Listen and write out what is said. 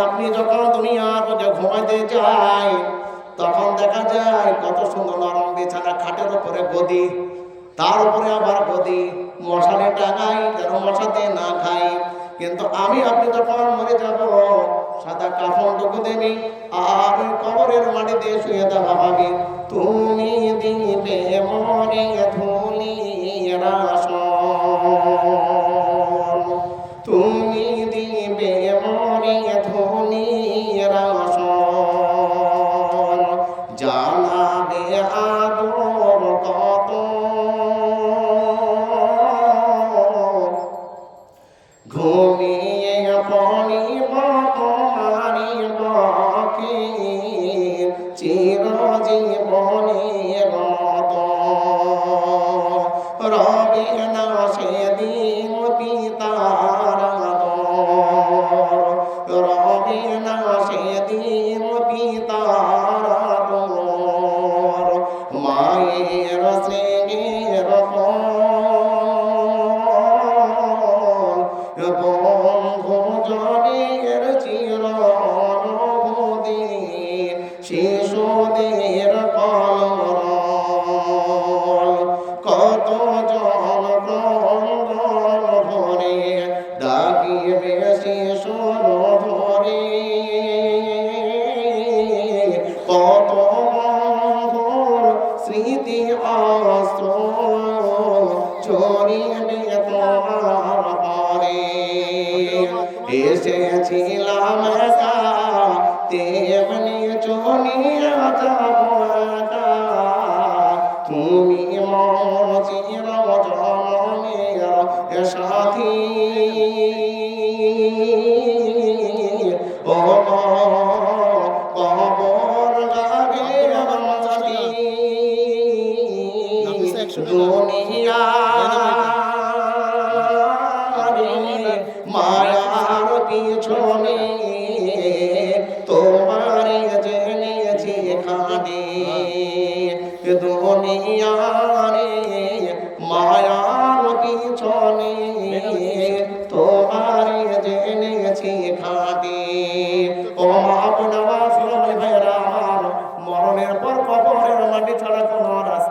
আপনি যখন দুনিয়ার মধ্যে ঘুমাইতে যাই তখন দেখা যায় কত সুন্দর নরম বিছানা, খাটের উপরে গদি, তার উপরে আবার গদি, মশারে টাঙাই যেন মশাতে না খাই। কিন্তু আমি আপনি যখন মরে যাব সাদা কাফন টুকু দেবি আর ওই কবরের মাটিতে শুয়ে দেওয়া হবে। তুমি দিবে মরে ধুলির আসন, তুমি দিবে মরে ধুলির আসন, জানাবে আদর কত, ঘুমিয়ে পড়িব তোমারি বকে চিরজীবনের মতো। রবে না সেদিন পিতার আদর, রবে না সেদিন পিতার আদর, মায়ের স্নেহের বন্ধু জনের চিরানুভূতি, শিশুদের কলরব, কত জন ক্রন্দন ভরে ডাকিবে শিশুর ধরে, কত বন্ধুর স্মৃতি অস্ত্র চরিবে তোমার পরে। এসেছিলাম একা তেমনি চলিয়া যাব একা, তুমি মন চির জনমের সাথী। ও কবর গাভীর মাটি দুনিয়া